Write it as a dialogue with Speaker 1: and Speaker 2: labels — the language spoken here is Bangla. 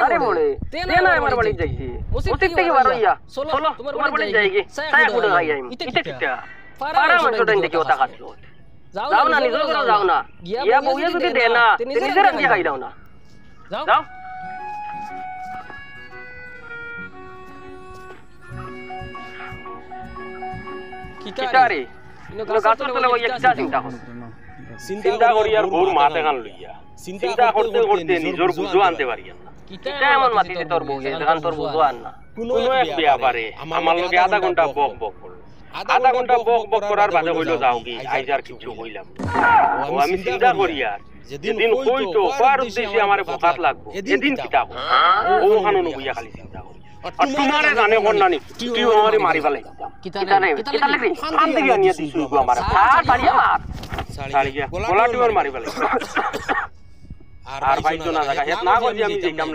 Speaker 1: আরে বলে তেনা আমার বাড়ি যাইছি মুসিব থেকে বারইয়া চলো তোমার বাড়ি যাইগে সায়া কুড়া গাই আইম ইতে কিটা পারা মানুষটা দেখি ওটা কাটলো যাও না নিজে করে যাও না গিয়া বউয়ে যদি দে না নিজে রান্না খাই দাও না যাও কিটারে ইনো গাছর তলে বইয়া কিটা চিন্তা কর চিন্তা করি আর বউর মাথা কান লইয়া চিন্তা করতে করতে নিজের বুঝো আনতে পারি না কিটা এমন মাটিতে তোর বউ যেখান তোর বুঝো আন না কোনো এক ব্যাপারে আমার লগে আধা ঘন্টা বক বক করলো আধা ঘন্টা বক বক করার বাদে হইল যাও কি আইজ আর কিছু হইলাম ও আমি চিন্তা করি আর যেদিন কইতো কার উদ্দেশ্যে আমারে বকাত লাগবো এদিন কিটা ও হানুন বুইয়া খালি চিন্তা করি আর তোমারে জানে কোন নানি তুই আমারে মারি ফেলাই কিটা লাগবি আনতে গিয়া নিয়ে দিছু আমারে আর বাড়িয়া মার সাড়িয়া গলা টিওর মারি ফেলাই আর ভাই তো না জায়গা হেত না করি আমি যেই কাম